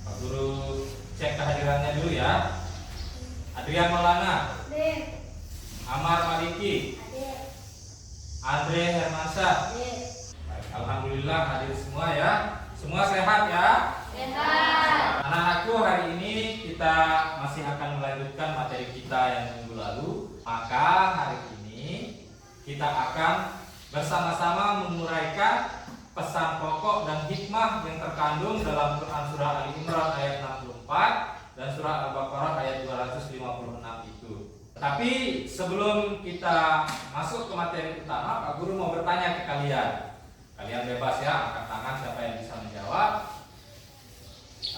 Pak Guru cek kehadirannya dulu ya. Adrian Maulana, Amar Maliki, Andre Hermansyah. Baik, alhamdulillah hadir semua ya. Semua sehat ya? Sehat. Anak-anakku, hari ini kita masih akan melanjutkan materi kita yang minggu lalu. Maka hari ini kita akan bersama-sama menguraikan pesan pokok dan hikmah yang terkandung dalam Quran Surah Ali Imran ayat 64 dan Surah Al-Baqarah ayat 256 itu. Tapi sebelum kita masuk ke materi utama, Pak Guru mau bertanya ke kalian. Kalian bebas ya, angkat tangan siapa yang bisa menjawab.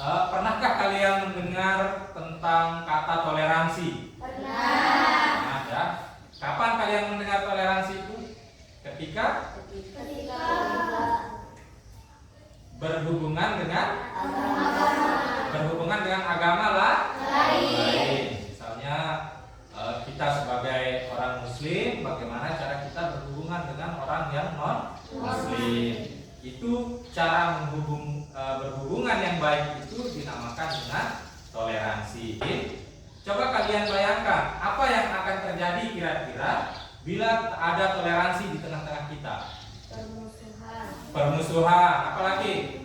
Pernahkah kalian mendengar tentang kata toleransi? Pernah. Pernah ya. Kapan kalian mendengar toleransi itu? Ketika berhubungan dengan agama lain. Misalnya kita sebagai orang Muslim, bagaimana cara kita berhubungan dengan orang yang non Muslim? Itu cara berhubungan yang baik itu dinamakan dengan toleransi. Coba kalian bayangkan apa yang akan terjadi kira-kira bila ada toleransi di tengah-tengah kita. Permusuhan, apalagi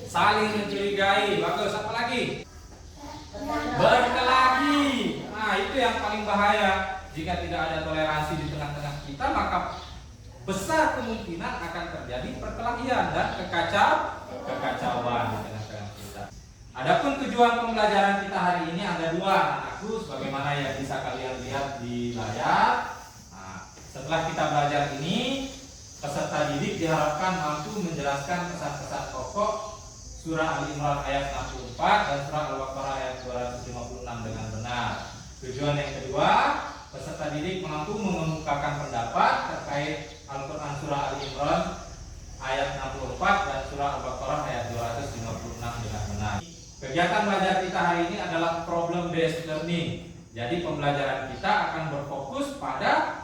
saling mencurigai, bagus, apalagi berkelahi. Nah, itu yang paling bahaya. Jika tidak ada toleransi di tengah-tengah kita, maka besar kemungkinan akan terjadi perkelahian dan kekacauan di tengah-tengah kita. Adapun tujuan pembelajaran kita hari ini ada dua, anakku, sebagaimana yang bisa kalian lihat di layar. Setelah kita belajar ini, peserta didik diharapkan mampu menjelaskan pesan-pesan pokok Surah Al-Imran ayat 64 dan Surah Al-Baqarah ayat 256 dengan benar. Tujuan yang kedua, peserta didik mampu mengemukakan pendapat terkait Al-Quran Surah Al-Imran ayat 64 dan Surah Al-Baqarah ayat 256 dengan benar. Kegiatan belajar kita hari ini adalah problem based learning. Jadi pembelajaran kita akan berfokus pada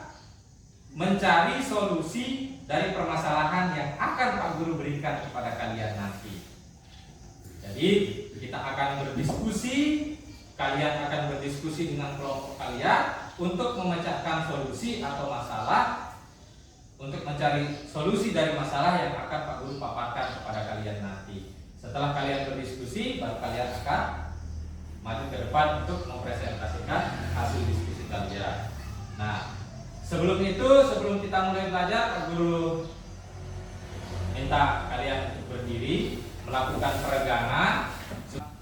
mencari solusi dari permasalahan yang akan Pak Guru berikan kepada kalian nanti. Jadi kita akan berdiskusi, kalian akan berdiskusi dengan kelompok kalian untuk memecahkan solusi atau masalah, untuk mencari solusi dari masalah yang akan Pak Guru paparkan kepada kalian nanti. Setelah kalian berdiskusi, baru kalian akan maju ke depan untuk mempresentasikan hasil diskusi kalian. Nah, sebelum kita mulai belajar, Pak Guru minta kalian untuk berdiri, melakukan peregangan.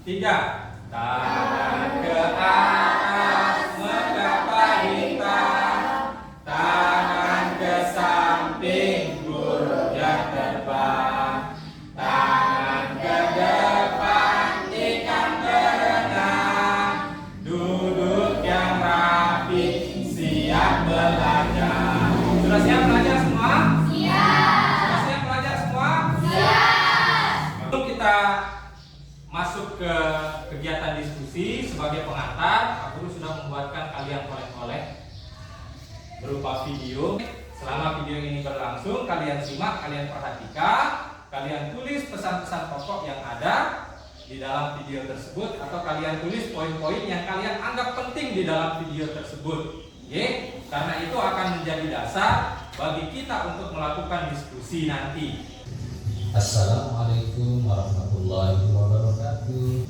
3, tangan ke atas, menggapai hitam, tangan ke samping, goyang depan, tangan ke depan, ikan berenang, duduk yang rapi, siap belajar. Sudah siap belajar semua? Siap. Sudah siap belajar semua? Siap. Untuk kita masuk ke kegiatan diskusi, sebagai pengantar, Pak Guru sudah membuatkan kalian oleh-oleh berupa video. Selama video ini berlangsung, kalian simak, kalian perhatikan, kalian tulis pesan-pesan pokok yang ada di dalam video tersebut, atau kalian tulis poin-poin yang kalian anggap penting di dalam video tersebut. Karena itu akan menjadi dasar bagi kita untuk melakukan diskusi nanti. Assalamualaikum warahmatullahi wabarakatuh.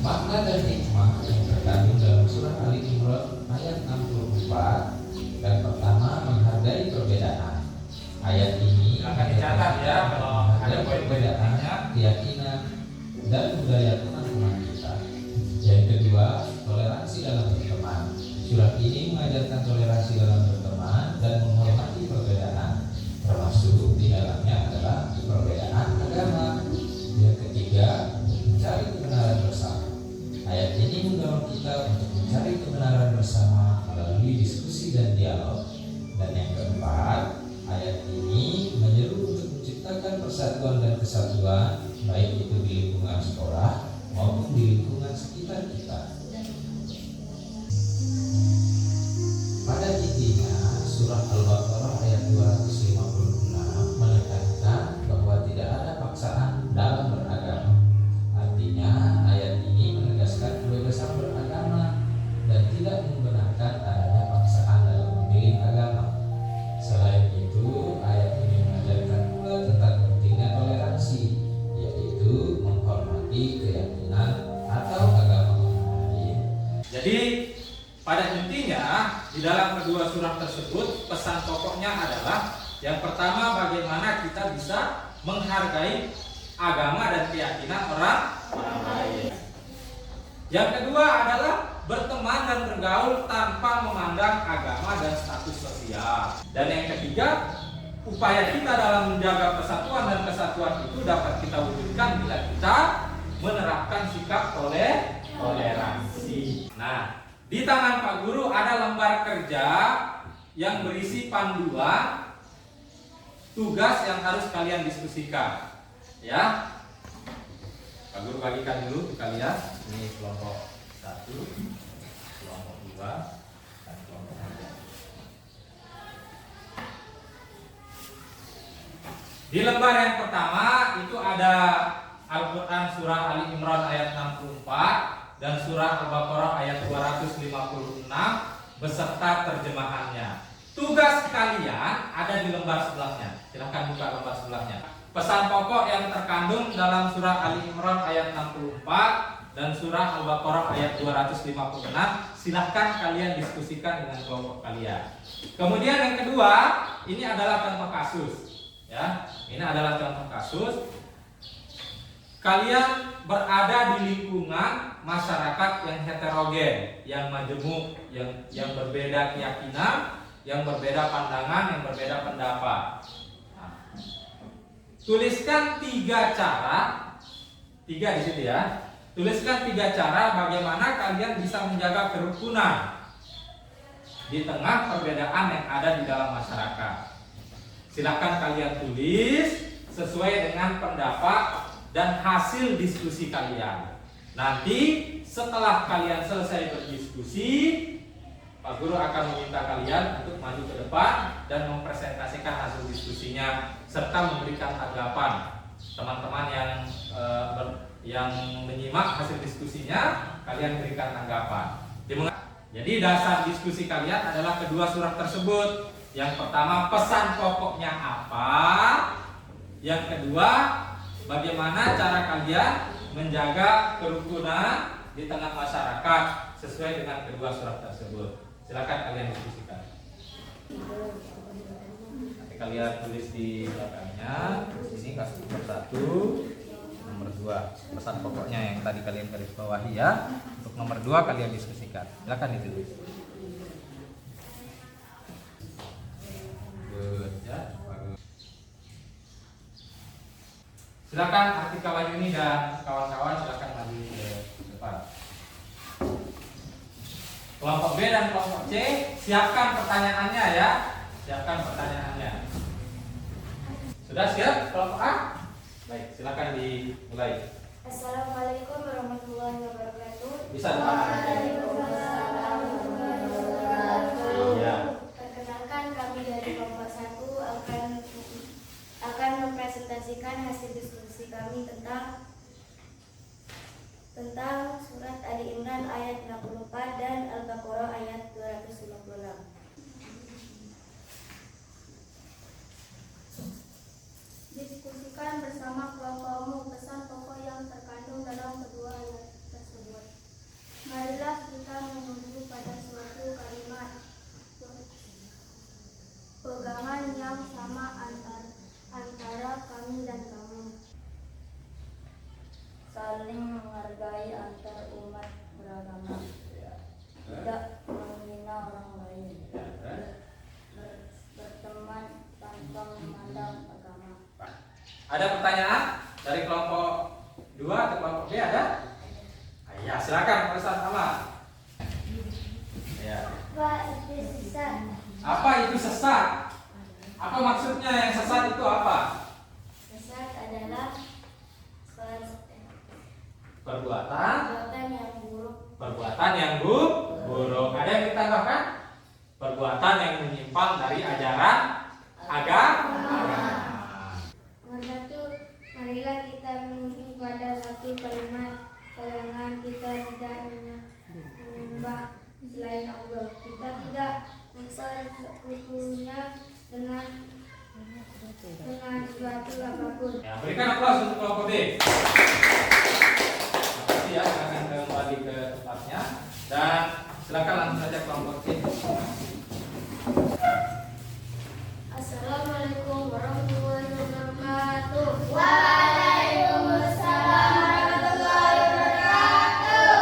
Makna dan hikmah yang terkandung dalam surah Ali Imran ayat 64. Dan pertama, menghargai perbedaan. Ayat ini akan dicatat ya kalau ada perbedaan keyakinan dan budaya teman-teman kita. Yang kedua, toleransi dalam berteman. Surat ini mengajarkan toleransi dalam berteman dan menghormati perbedaan, termasuk di dalamnya adalah perbedaan agama. Yang ketiga, mencari kebenaran bersama. Ayat ini mendorong kita untuk mencari kebenaran bersama melalui diskusi dan dialog. Dan yang keempat, ayat ini menyeru untuk menciptakan persatuan dan kesatuan, baik itu di lingkungan sekolah maupun di lingkungan sekitar kita. tidak membenarkan adanya paksaan dalam memilih agama. Selain itu, ayat ini mengajarkan pula tentang pentingnya toleransi, yaitu menghormati keyakinan atau agama orang lain. Jadi pada intinya di dalam kedua surat tersebut pesan pokoknya adalah yang pertama bagaimana kita bisa menghargai agama dan keyakinan orang lain. Yang kedua adalah berteman dan bergaul tanpa memandang agama dan status sosial. Dan yang ketiga, upaya kita dalam menjaga persatuan dan kesatuan itu dapat kita wujudkan bila kita menerapkan sikap toleransi. Nah, di tangan Pak Guru ada lembar kerja yang berisi panduan tugas yang harus kalian diskusikan. Ya, Pak Guru bagikan dulu kita lihat. Ini kelompok 1, kelompok 2, dan kelompok 3. Di lembar yang pertama itu ada Al-Quran surah Ali Imran ayat 64 dan surah Al-Baqarah ayat 256 beserta terjemahannya. Tugas kalian ada di lembar sebelahnya. Silahkan buka lembar sebelahnya. Pesan pokok yang terkandung dalam surah Ali Imran ayat 64 dan surah Al-Baqarah ayat 256 silahkan kalian diskusikan dengan kelompok kalian. Kemudian yang kedua, ini adalah contoh kasus. Ya, ini adalah contoh kasus. Kalian berada di lingkungan masyarakat yang heterogen, yang majemuk, yang berbeda keyakinan, yang berbeda pandangan, yang berbeda pendapat. Nah, tuliskan 3 cara, 3 di sini ya. Tuliskan 3 cara bagaimana kalian bisa menjaga kerukunan di tengah perbedaan yang ada di dalam masyarakat. Silakan kalian tulis sesuai dengan pendapat dan hasil diskusi kalian. Nanti setelah kalian selesai berdiskusi, Pak Guru akan meminta kalian untuk maju ke depan dan mempresentasikan hasil diskusinya serta memberikan tanggapan. Teman-teman yang menyimak hasil diskusinya, kalian berikan tanggapan. Jadi dasar diskusi kalian adalah kedua surat tersebut. Yang pertama, pesan pokoknya apa? Yang kedua, bagaimana cara kalian menjaga kerukunan di tengah masyarakat sesuai dengan kedua surat tersebut. Silakan kalian diskusikan. Nanti kalian tulis di belakangnya. Di sini kasih nomor 1, nomor 2. Pesan pokoknya yang tadi kalian garis bawahi ya. Untuk nomor 2 kalian diskusikan. Silakan ditulis. Good, ya. Bagus. Silakan Artika Wahyuni dan kawan-kawan silakan maju ke depan. Kelompok B dan kelompok C, siapkan pertanyaannya ya. Siapkan pertanyaannya. Sudah siap kelompok A? Baik, silakan dimulai. Assalamualaikum warahmatullahi wabarakatuh. Bisa depan. Iya. Perkenalkan, kami dari kelompok 1 akan mempresentasikan hasil diskusi kami tentang surat Ali Imran ayat 64 dan Al-Baqarah ayat 256. Diskusikan bersama kelompokmu pesan pokok yang terkandung dalam kedua ayat tersebut. Marilah kita menuju pada suatu kalimat pegangan yang sama antara kami dan kamu. Saling menghargai antar umat beragama. Tidak menghina orang lain. Berteman tanpa memandang agama. Ada pertanyaan dari kelompok 2 atau kelompok B ada? Ya, silakan pesan sama. Ya. Apa itu sesat? Apa maksudnya yang sesat itu apa? Sesat adalah Perbuatan yang buruk. Perbuatan yang buruk. Ada yang ditambahkan? Perbuatan yang menyimpang dari ajaran agama. Nomor 1, marilah kita menuju pada satu kalimat pegangan kita tidak menyembah selain Allah. Kita tidak mempersekutunya dengan suatu apapun. Ya, berikan aplaus untuk kelompok B. Terima kasih ya, silakan kembali ke tempatnya dan silakan langsung saja kelompok C. Assalamualaikum warahmatullahi wabarakatuh. Waalaikumsalam warahmatullahi wabarakatuh.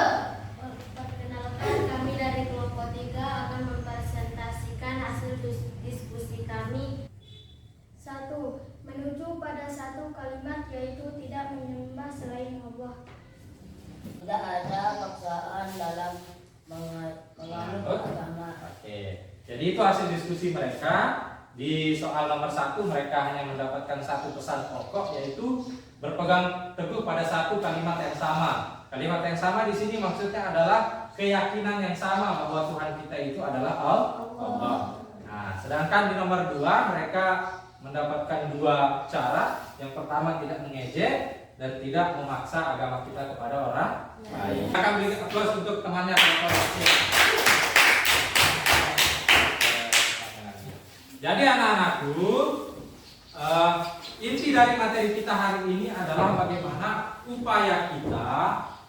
Perkenalkan, kami dari kelompok 3 akan mempresentasikan hasil diskusi kami. 1. Menuju pada satu kalimat, yaitu tidak menyembah selain Allah. Tidak ada paksaan dalam menganut agama. Oke. Jadi itu hasil diskusi mereka. Di soal nomor 1 mereka hanya mendapatkan satu pesan pokok, yaitu berpegang teguh pada satu kalimat yang sama. Kalimat yang sama di sini maksudnya adalah keyakinan yang sama bahwa Tuhan kita itu adalah Allah. Nah, sedangkan di nomor 2 mereka mendapatkan 2 cara. Yang pertama tidak mengejek dan tidak memaksa agama kita kepada orang lain. Kita akan beri aplaus untuk temannya. Jadi anak-anakku, inti dari materi kita hari ini adalah bagaimana upaya kita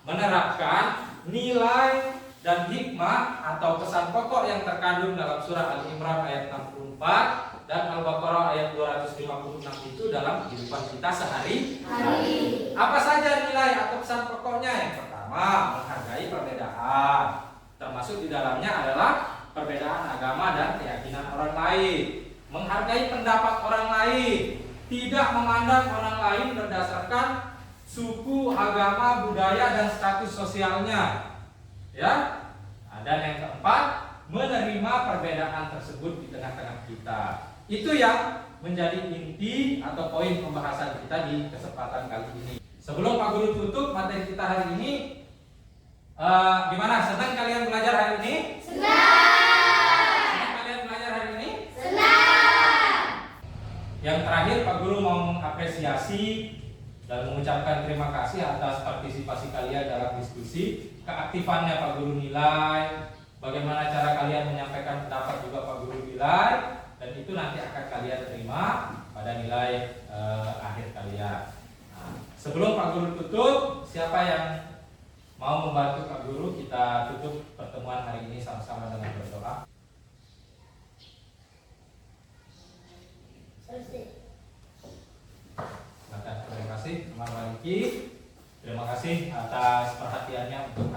menerapkan nilai dan hikmah atau pesan pokok yang terkandung dalam surah Al-Imran ayat 64 dan Al-Baqarah ayat 256 itu dalam kehidupan kita sehari-hari. Apa saja nilai atau pesan pokoknya? Yang pertama, menghargai perbedaan. Termasuk di dalamnya adalah perbedaan agama dan keyakinan orang lain. Menghargai pendapat orang lain, tidak memandang orang lain berdasarkan suku, agama, budaya, dan status sosialnya. Ya. Dan yang keempat, menerima perbedaan tersebut di tengah-tengah kita. Itu yang menjadi inti atau poin pembahasan kita di kesempatan kali ini. Sebelum Pak Guru tutup materi kita hari ini, gimana? Senang kalian belajar hari ini? Senang kalian belajar hari ini? Yang terakhir Pak Guru mau mengapresiasi dan mengucapkan terima kasih atas partisipasi kalian dalam diskusi. Keaktifannya Pak Guru nilai, bagaimana cara kalian menyampaikan pendapat juga Pak Guru nilai, dan itu nanti akan kalian terima pada nilai akhir kalian. Nah, sebelum Pak Guru tutup, siapa yang mau membantu Pak Guru kita tutup pertemuan hari ini sama-sama dengan berdoa? Terima kasih teman Maliki. Terima kasih atas perhatiannya untuk